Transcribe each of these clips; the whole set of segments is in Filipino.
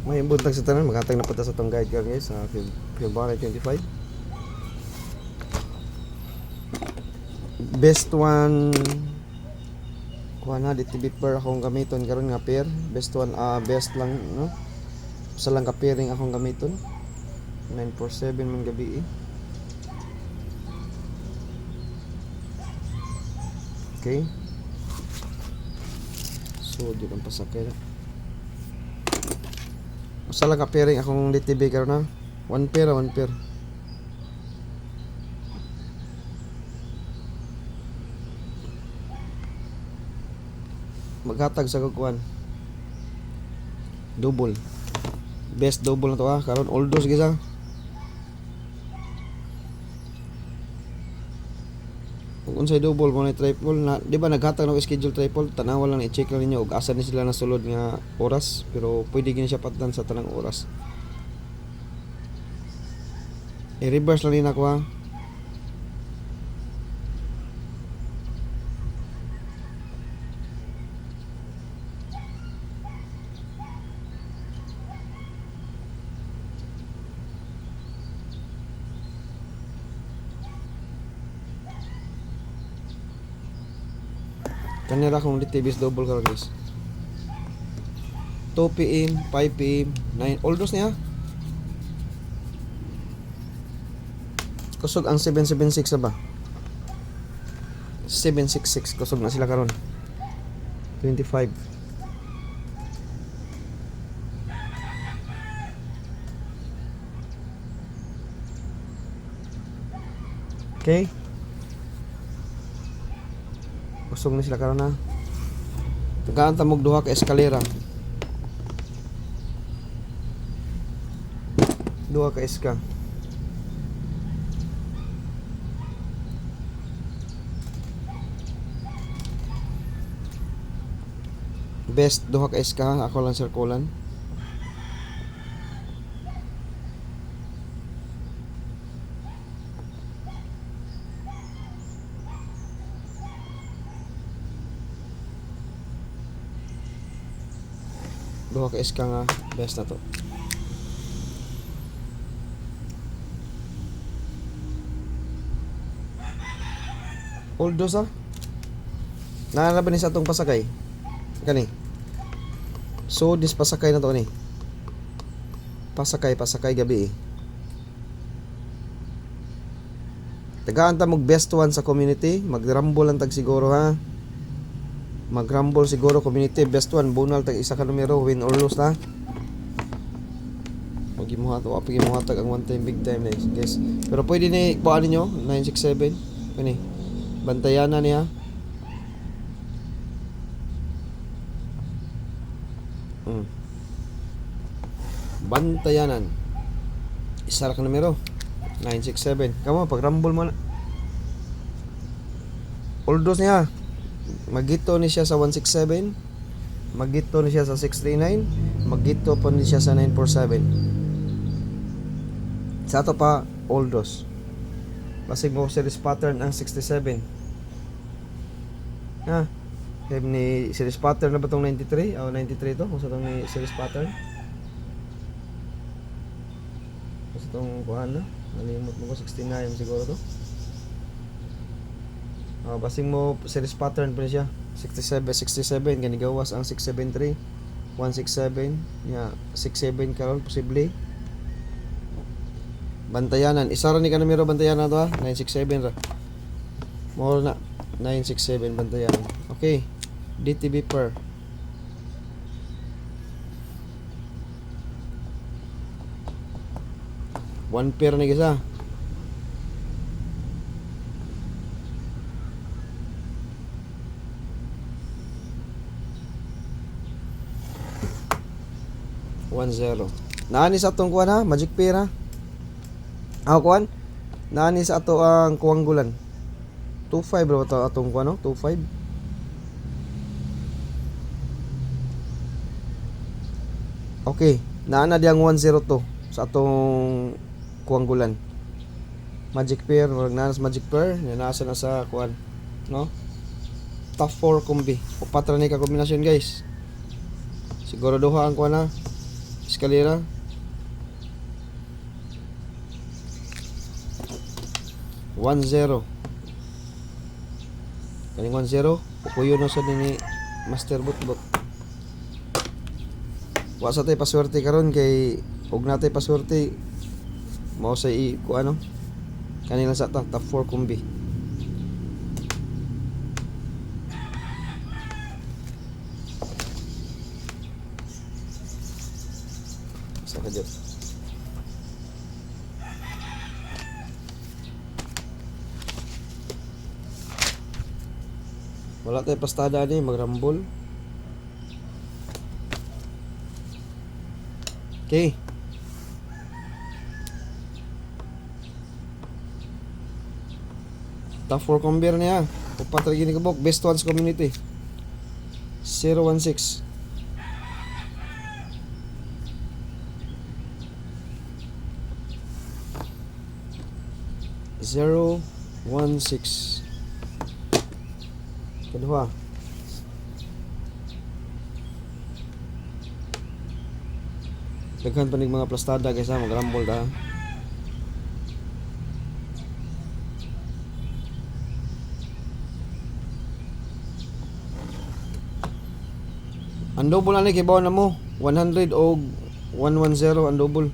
May buntag sa tanan, maghatag na punta sa tong guide guys sa February 25. Best one kuha na dito pair akong gamiton karon nga pair. Best one best lang no. Sa lang ka pairing akong gamiton. 947 man gabi eh. Okay. So di lang pasakay na. Usa lang ka pairing akong DTB karon na. One pair. Maghatag sa kukuan. Double. Best double na to karon all dos gisa. Kung unsay double mo na triple na, di ba naghatag ng schedule triple, tanawa lang i-check lang ninyo ug asa ni sila nasulod nga oras, pero pwede gini siya patdan sa tanang oras. I-reverse lang din ako Kanira kung DTBs double karon guys. 2 PM, 5 PM, 9 all dos niya. Kusog ang 776 ba? 766 kusog na sila karon. 25. Okay. Kusog na sila karon na. Tagaan ta mog duha ka eskalera. Duha ka eska. Best duha ka eska ako lang circulan. Duha ka eska nga best na to. All dos Naalala ni sa atong pasakay? Kani. So this pasakay na to ni. Pasakay gabi eh. Tagaan ta mog best one sa community, magrumble lang tag siguro ha. Magrumble siguro community best one bunal tag isa ka numero win or lose na. Pagimuhatag ang one time big time na guys. Pero pwede ni kuan ninyo 967 kani. Bantayanan niya. Bantayanan. Isa ra ka numero 967. Kamo pag rumble mo na. All dos niya. Magito ni siya sa 167, magito ni siya sa 639, magito po ni siya sa 947. Sa ato pa all dos. Basig mo series pattern ang 67. Ha? Have ni series pattern na ba tong 93? O 93 to? Kung sa tong ni series pattern. Kung sa tong kuhan na. Nalimot mo ko 69 siguro to. Basing mo series pattern pa siya 67 ganigawas ang 673 167 nya 67 karon posible bantayanan isa ra ni ka numero bantayanan to 967 ra mo na 967 bantayanan. Okay, DTB per one pair na gisa. Naani sa atong kuan ha, magic pair ha. Kuan. Naani sa ato ang kuwanggulan. 25 ra to atong kuan no, 25. Okay, naana diyang 102 sa atong kuwanggulan. Magic pair, murag nanas magic pair, nasa na sa kuan, no? Top 4 kombi. Upat ra ni ka kombinasyon guys. Siguro duha ang kuan na eskalera. One zero. Kaning 1-0, pukuyo na sa ni Master Butbut. Wa sa tay paswerte karon kay ug natay paswerte mao sa ku ano kanila sa top 4 kombi. Sa kadyo. Wala tay pastada ni magrambol. Okay. Top 4 combir niya. Upat ra gini kabok. Best ones community. 016. Zero 1-6. Kedua. Daghan pa ning mga plastada guys ha, magrambol ta. Ang double na ni kibaw na mo 100 o 110 ang double.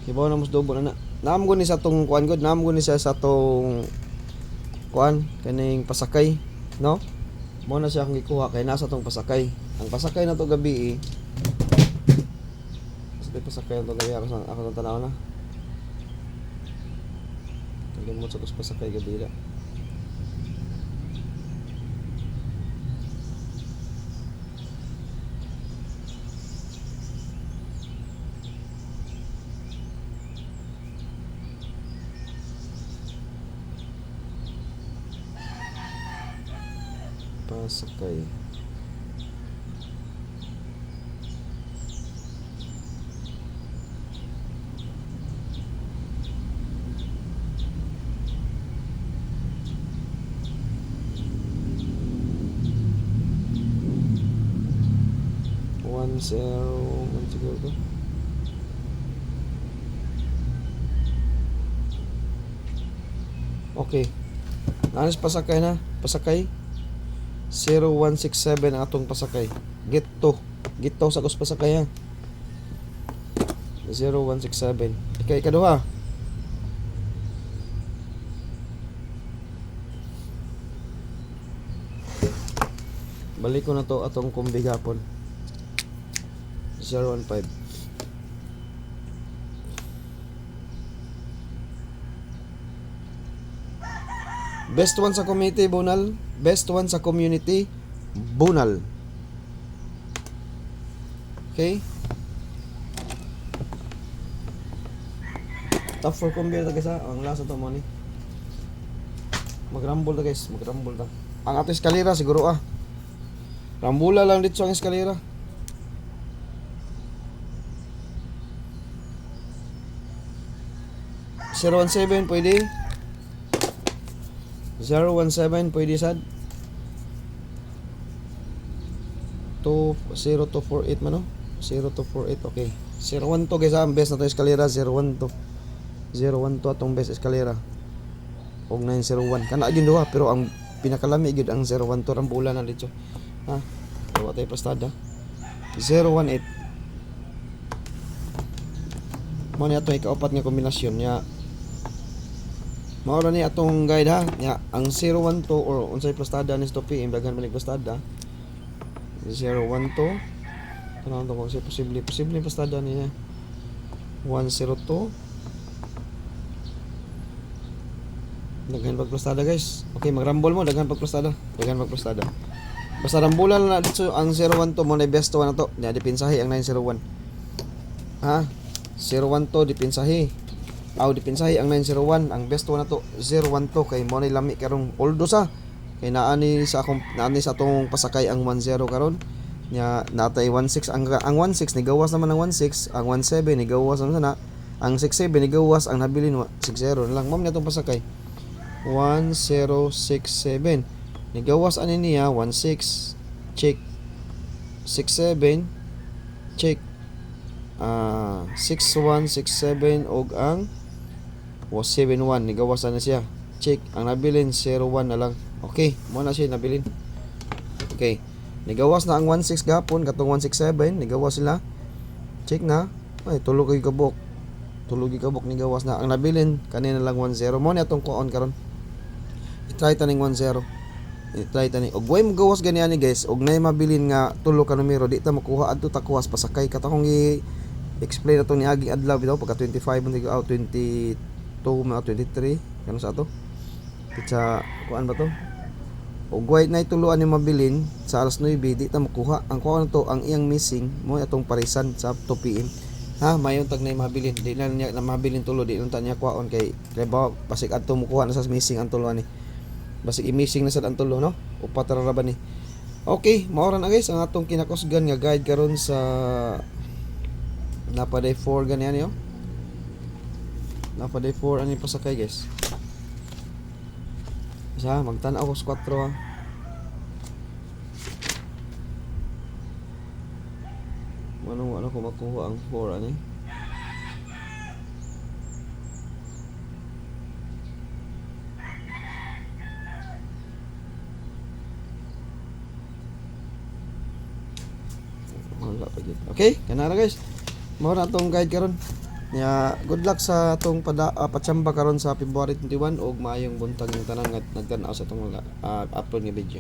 Kibaw na mo double na. Naam ko ni sa tong kuan gud, naam ko ni sa tong kuan kaning pasakay, no? Mo na siya akong gikuha kay nasa tong pasakay. Ang pasakay na to gabi pasakay to gabi ako tong tanaw na. Tagin mo sa pasakay gabi da. Pasakay. Siguro to. Okay. Nanis pasakay na. Pasakay. 0167 ang atong pasakay. Get to sa kus pasakay ha. 0167. Okay, kaduha. Balik ko na to atong kumbi gapon. 015. Best one sa community Bunal. Best one sa community Bunal. Okay. Top 4 combi ta guys ha. Ang lasa to mo ni. Magrambol ta guys, magrambol ta. Ang ato eskalera siguro rambula lang dito ang eskalera. 017 pwede. 017 pwede sad. 0248 man no? 0248 okay. 012 guys ang best na to eskalera 012. 012 atong best eskalera. Og 901 kana gyud duha pero ang pinakalami gyud ang 012 rambulan na dito. Ha. Dawa tay pastada. 018. Mo ni ato ikaapat nga kombinasyon nya. Mao ra ni atong guide ha. Nya ang 012 or unsay plastada ni Stopi imbagan balik plastada. 012 tanong to kung si posible plastada niya. 102 daghan pag plastada guys. Okay, magrambol mo daghan pag plastada. Basta rambulan na dito ang 012 mo na best one na to. Nya dipinsahi ang 901. Ha? 012 dipinsahi. Dipinsahi ang 901. Ang best one na to 012 kay mo na lami karong oldo sa kay naani sa atong pasakay ang 10 karon nya natay 16 ang 16 ni gawas naman ang 16 ang 17 ni gawas naman na Ang 67 nigawas ang nabilin 60 na lang. Mao na itong pasakay. 1067. Nigawas ani niya 16 check. 67 check. 6167 og ang 71 nigawas na siya. Check. Ang nabilin 01 na lang. Okay, mo na siya nabilin. Okay. Nigawas na ang 16 gapon katong 167 nigawas sila. Check na. Ay tulog kay kabok. Tulog kay kabok nigawas na. Ang nabilin kanina lang 10 mo ni atong kuon karon. I-try ta ning 10. I-try ta ni og way mo gawas gani ani guys. Og nay mabilin nga tulo ka numero di ta makuha adto ta kuwas pasakay katong i-explain ato ni aging adlaw bitaw pagka 25 mo out 22 mga 23 kano sa ato. Kitsa kuan ba to? Og way nay tuluan ni mabilin sa alas 9 di ta makuha. Ang kuan to ang iyang missing mo atong parisan sa 2 PM. Ha, mayon tag nay mabilin. Di na niya na mabilin tulo di lang ta niya kuhaon kay ba basig adto mo kuha na sa missing ang tulo ni. Basig i-missing na sad ang tulo no. Upat ra ba ni. Okay, mao ra na guys ang atong kinakusgan nga guide karon sa napaday 4 gani ani oh. Napaday 4 ani pasakay guys. Isa magtan-aw ko sa 4 ha. Ano ko makuha ang 4 ani. Wala pa gid. Okay, kana na guys. Mao na atong guide karon. Ya, good luck sa atong patsamba karon sa February 21 og maayong buntag ng tanan nga nagtan-aw sa atong upload nga video.